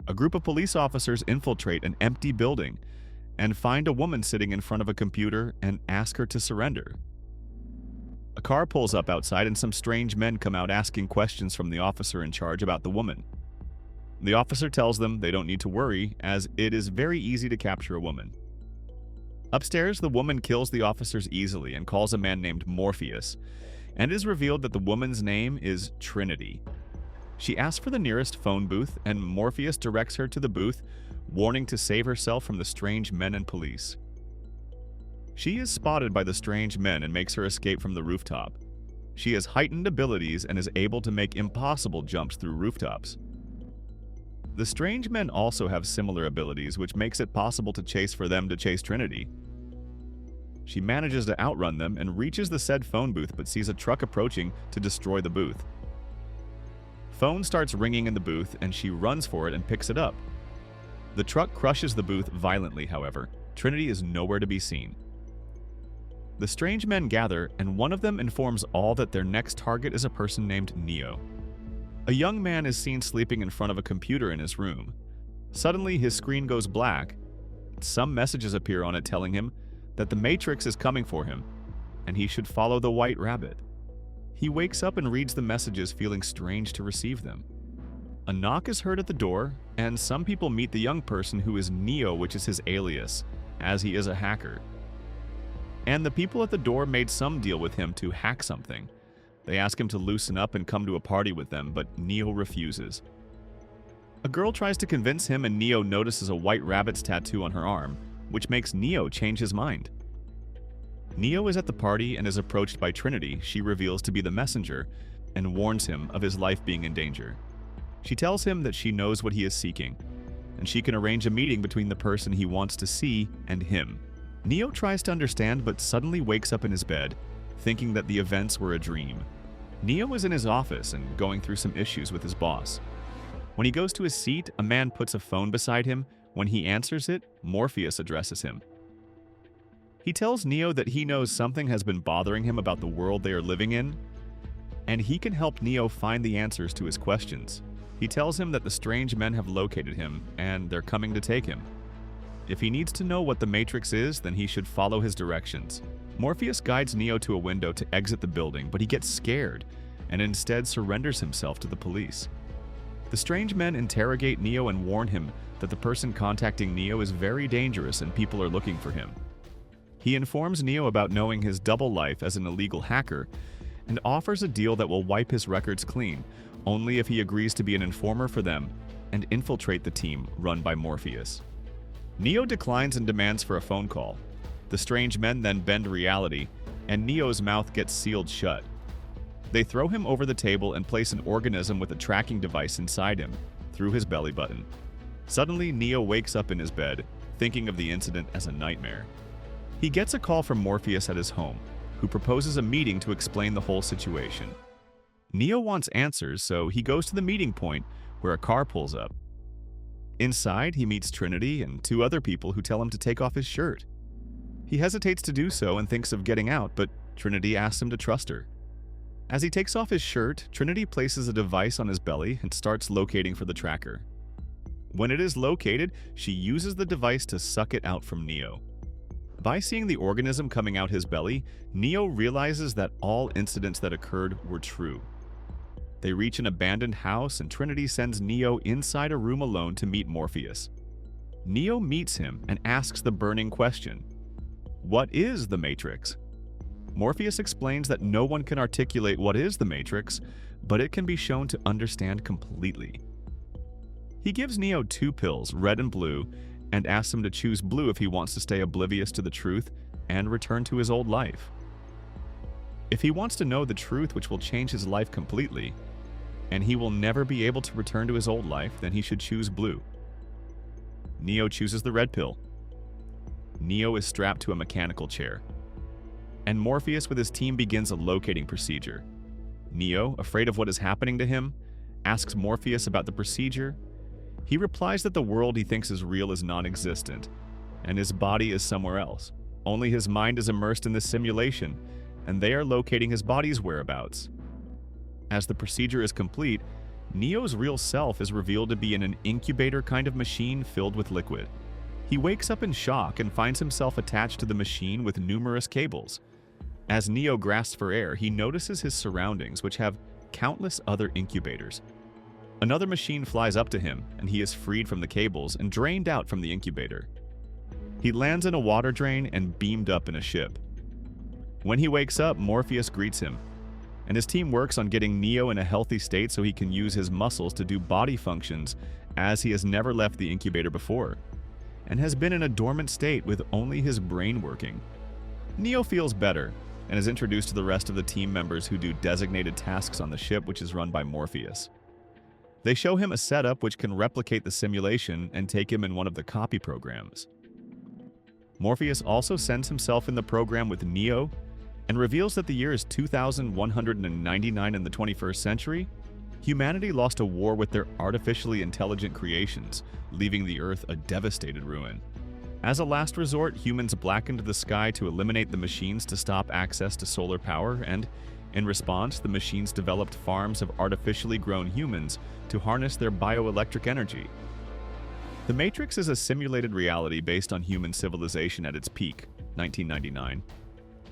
A group of police officers infiltrate an empty building and find a woman sitting in front of a computer and ask her to surrender. A car pulls up outside and some strange men come out asking questions from the officer in charge about the woman. The officer tells them they don't need to worry, as it is very easy to capture a woman. Upstairs, the woman kills the officers easily and calls a man named Morpheus, and it is revealed that the woman's name is Trinity. She asks for the nearest phone booth, and Morpheus directs her to the booth, warning to save herself from the strange men and police. She is spotted by the strange men and makes her escape from the rooftop. She has heightened abilities and is able to make impossible jumps through rooftops. The strange men also have similar abilities, which makes it possible to chase Trinity. She manages to outrun them and reaches the said phone booth but sees a truck approaching to destroy the booth. Phone starts ringing in the booth and she runs for it and picks it up. The truck crushes the booth violently, however. Trinity is nowhere to be seen. The strange men gather, and one of them informs all that their next target is a person named Neo. A young man is seen sleeping in front of a computer in his room. Suddenly, his screen goes black. Some messages appear on it telling him that the Matrix is coming for him, and he should follow the white rabbit. He wakes up and reads the messages, feeling strange to receive them. A knock is heard at the door, and some people meet the young person who is Neo, which is his alias, as he is a hacker. And the people at the door made some deal with him to hack something. They ask him to loosen up and come to a party with them, but Neo refuses. A girl tries to convince him, and Neo notices a white rabbit's tattoo on her arm, which makes Neo change his mind. Neo is at the party and is approached by Trinity. She reveals to be the messenger and warns him of his life being in danger. She tells him that she knows what he is seeking, and she can arrange a meeting between the person he wants to see and him. Neo tries to understand but suddenly wakes up in his bed, thinking that the events were a dream. Neo is in his office and going through some issues with his boss. When he goes to his seat, a man puts a phone beside him. When he answers it, Morpheus addresses him. He tells Neo that he knows something has been bothering him about the world they are living in, and he can help Neo find the answers to his questions. He tells him that the strange men have located him, and they're coming to take him. If he needs to know what the Matrix is, then he should follow his directions. Morpheus guides Neo to a window to exit the building, but he gets scared and instead surrenders himself to the police. The strange men interrogate Neo and warn him that the person contacting Neo is very dangerous and people are looking for him. He informs Neo about knowing his double life as an illegal hacker and offers a deal that will wipe his records clean, only if he agrees to be an informer for them and infiltrate the team run by Morpheus. Neo declines and demands for a phone call. The strange men then bend reality, and Neo's mouth gets sealed shut. They throw him over the table and place an organism with a tracking device inside him, through his belly button. Suddenly, Neo wakes up in his bed, thinking of the incident as a nightmare. He gets a call from Morpheus at his home, who proposes a meeting to explain the whole situation. Neo wants answers, so he goes to the meeting point, where a car pulls up. Inside, he meets Trinity and two other people who tell him to take off his shirt. He hesitates to do so and thinks of getting out, but Trinity asks him to trust her. As he takes off his shirt, Trinity places a device on his belly and starts locating for the tracker. When it is located, she uses the device to suck it out from Neo. By seeing the organism coming out his belly, Neo realizes that all incidents that occurred were true. They reach an abandoned house, and Trinity sends Neo inside a room alone to meet Morpheus. Neo meets him and asks the burning question: what is the Matrix? Morpheus explains that no one can articulate what is the Matrix, but it can be shown to understand completely. He gives Neo 2 pills, red and blue, and asks him to choose blue if he wants to stay oblivious to the truth and return to his old life. If he wants to know the truth, which will change his life completely, and he will never be able to return to his old life, then he should choose blue. Neo chooses the red pill. Neo is strapped to a mechanical chair, and Morpheus with his team begins a locating procedure. Neo, afraid of what is happening to him, asks Morpheus about the procedure. He replies that the world he thinks is real is non-existent, and his body is somewhere else. Only his mind is immersed in this simulation, and they are locating his body's whereabouts. As the procedure is complete, Neo's real self is revealed to be in an incubator kind of machine filled with liquid. He wakes up in shock and finds himself attached to the machine with numerous cables. As Neo grasps for air, he notices his surroundings, which have countless other incubators. Another machine flies up to him, and he is freed from the cables and drained out from the incubator. He lands in a water drain and beamed up in a ship. When he wakes up, Morpheus greets him, and his team works on getting Neo in a healthy state so he can use his muscles to do body functions, as he has never left the incubator before, and has been in a dormant state with only his brain working. Neo feels better, and is introduced to the rest of the team members who do designated tasks on the ship, which is run by Morpheus. They show him a setup which can replicate the simulation and take him in one of the copy programs. Morpheus also sends himself in the program with Neo and reveals that the year is 2199 in the 21st century. Humanity lost a war with their artificially intelligent creations, leaving the Earth a devastated ruin. As a last resort, humans blackened the sky to eliminate the machines to stop access to solar power, and in response, the machines developed farms of artificially grown humans to harness their bioelectric energy. The Matrix is a simulated reality based on human civilization at its peak, 1999,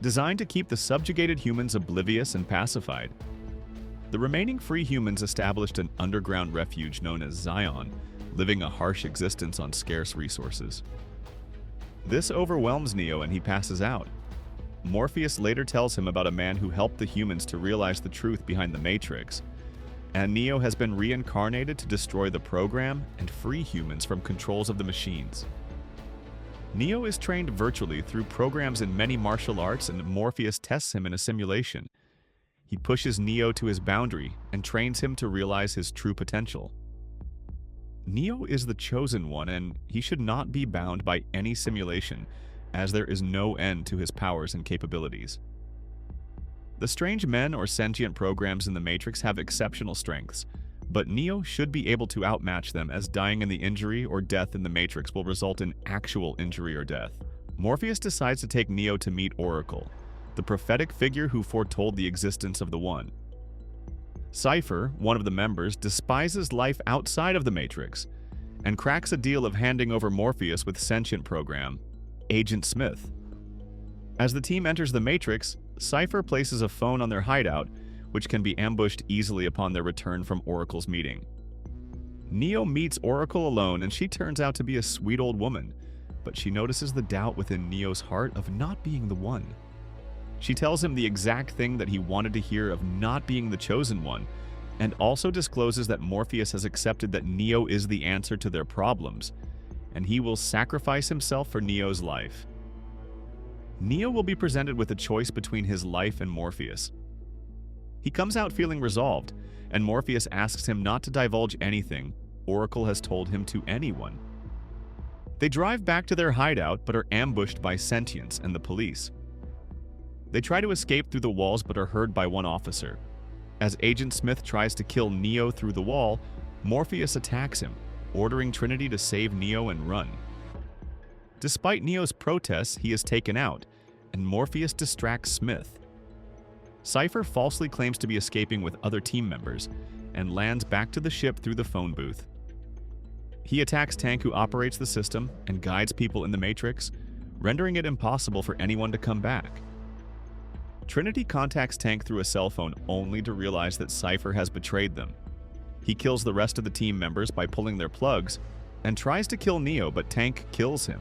designed to keep the subjugated humans oblivious and pacified. The remaining free humans established an underground refuge known as Zion, living a harsh existence on scarce resources. This overwhelms Neo and he passes out. Morpheus later tells him about a man who helped the humans to realize the truth behind the Matrix, and Neo has been reincarnated to destroy the program and free humans from controls of the machines. Neo is trained virtually through programs in many martial arts, and Morpheus tests him in a simulation. He pushes Neo to his boundary and trains him to realize his true potential. Neo is the chosen one, and he should not be bound by any simulation, as there is no end to his powers and capabilities. The strange men or sentient programs in the Matrix have exceptional strengths, but Neo should be able to outmatch them, as dying in the injury or death in the Matrix will result in actual injury or death. Morpheus decides to take Neo to meet Oracle, the prophetic figure who foretold the existence of the One. Cypher, one of the members, despises life outside of the Matrix and cracks a deal of handing over Morpheus with sentient program, Agent Smith. As the team enters the Matrix, Cypher places a phone on their hideout, which can be ambushed easily upon their return from Oracle's meeting. Neo meets Oracle alone, and she turns out to be a sweet old woman, but she notices the doubt within Neo's heart of not being the one. She tells him the exact thing that he wanted to hear of not being the chosen one, and also discloses that Morpheus has accepted that Neo is the answer to their problems, and he will sacrifice himself for Neo's life. Neo will be presented with a choice between his life and Morpheus. He comes out feeling resolved, and Morpheus asks him not to divulge anything Oracle has told him to anyone. They drive back to their hideout but are ambushed by sentients and the police. They try to escape through the walls but are heard by one officer. As Agent Smith tries to kill Neo through the wall, Morpheus attacks him, ordering Trinity to save Neo and run. Despite Neo's protests, he is taken out, and Morpheus distracts Smith. Cypher falsely claims to be escaping with other team members and lands back to the ship through the phone booth. He attacks Tank, who operates the system and guides people in the Matrix, rendering it impossible for anyone to come back. Trinity contacts Tank through a cell phone only to realize that Cypher has betrayed them. He kills the rest of the team members by pulling their plugs and tries to kill Neo, but Tank kills him.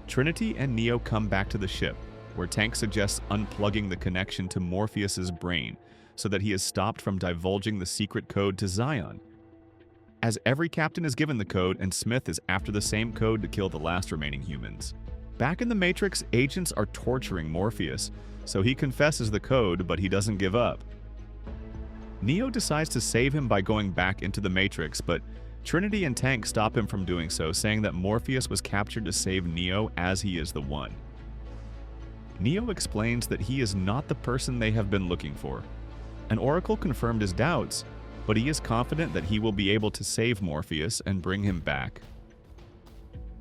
Trinity and Neo come back to the ship, where Tank suggests unplugging the connection to Morpheus's brain so that he is stopped from divulging the secret code to Zion. As every captain is given the code, and Smith is after the same code to kill the last remaining humans. Back in the Matrix, agents are torturing Morpheus, so he confesses the code, but he doesn't give up. Neo decides to save him by going back into the Matrix, but Trinity and Tank stop him from doing so, saying that Morpheus was captured to save Neo as he is the One. Neo explains that he is not the person they have been looking for, and Oracle confirmed his doubts, but he is confident that he will be able to save Morpheus and bring him back.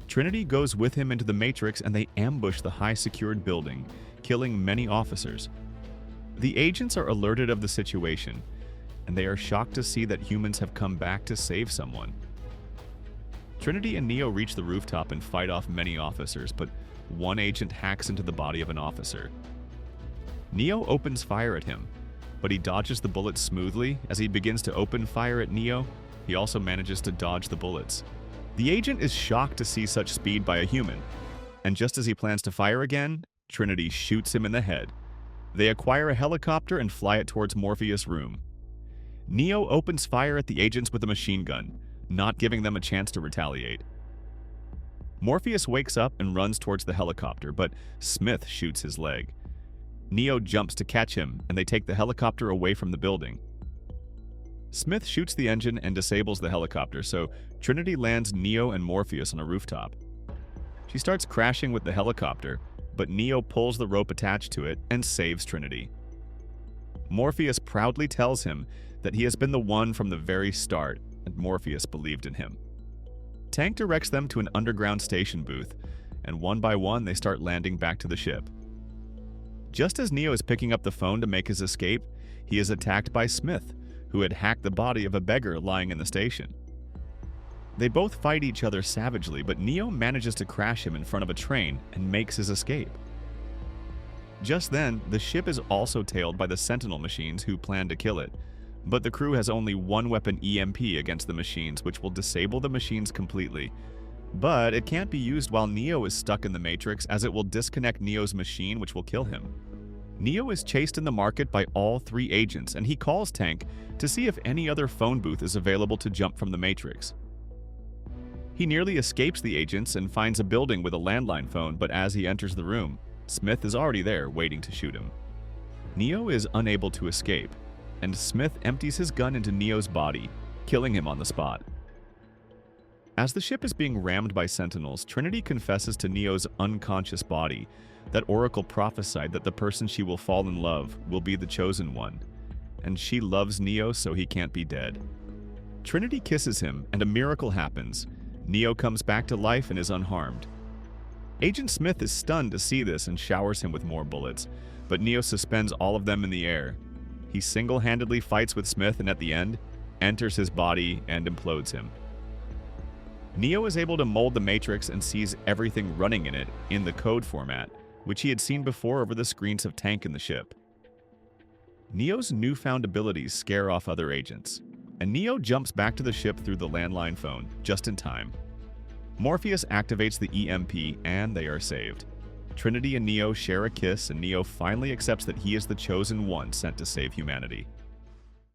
Trinity goes with him into the Matrix, and they ambush the high-secured building, killing many officers. The agents are alerted of the situation, and they are shocked to see that humans have come back to save someone. Trinity and Neo reach the rooftop and fight off many officers, but one agent hacks into the body of an officer. Neo opens fire at him, but he dodges the bullets smoothly. As he begins to open fire at Neo, he also manages to dodge the bullets. The agent is shocked to see such speed by a human, and just as he plans to fire again, Trinity shoots him in the head. They acquire a helicopter and fly it towards Morpheus' room. Neo opens fire at the agents with a machine gun, not giving them a chance to retaliate. Morpheus wakes up and runs towards the helicopter, but Smith shoots his leg. Neo jumps to catch him, and they take the helicopter away from the building. Smith shoots the engine and disables the helicopter, so Trinity lands Neo and Morpheus on a rooftop. She starts crashing with the helicopter, but Neo pulls the rope attached to it and saves Trinity. Morpheus proudly tells him that he has been the one from the very start, and Morpheus believed in him. Tank directs them to an underground station booth, and one by one they start landing back to the ship. Just as Neo is picking up the phone to make his escape, he is attacked by Smith, who had hacked the body of a beggar lying in the station. They both fight each other savagely, but Neo manages to crash him in front of a train and makes his escape. Just then, the ship is also tailed by the Sentinel machines who plan to kill it, but the crew has only one weapon EMP against the machines, which will disable the machines completely. But it can't be used while Neo is stuck in the Matrix, as it will disconnect Neo's machine, which will kill him. Neo is chased in the market by all three agents, and he calls Tank to see if any other phone booth is available to jump from the Matrix. He nearly escapes the agents and finds a building with a landline phone, but as he enters the room, Smith is already there waiting to shoot him. Neo is unable to escape, and Smith empties his gun into Neo's body, killing him on the spot. As the ship is being rammed by Sentinels, Trinity confesses to Neo's unconscious body that Oracle prophesied that the person she will fall in love will be the chosen one, and she loves Neo so he can't be dead. Trinity kisses him, and a miracle happens. Neo comes back to life and is unharmed. Agent Smith is stunned to see this and showers him with more bullets, but Neo suspends all of them in the air. He single-handedly fights with Smith and at the end, enters his body and implodes him. Neo is able to mold the Matrix and sees everything running in it in the code format, which he had seen before over the screens of Tank in the ship. Neo's newfound abilities scare off other agents, and Neo jumps back to the ship through the landline phone, just in time. Morpheus activates the EMP, and they are saved. Trinity and Neo share a kiss, and Neo finally accepts that he is the chosen one sent to save humanity.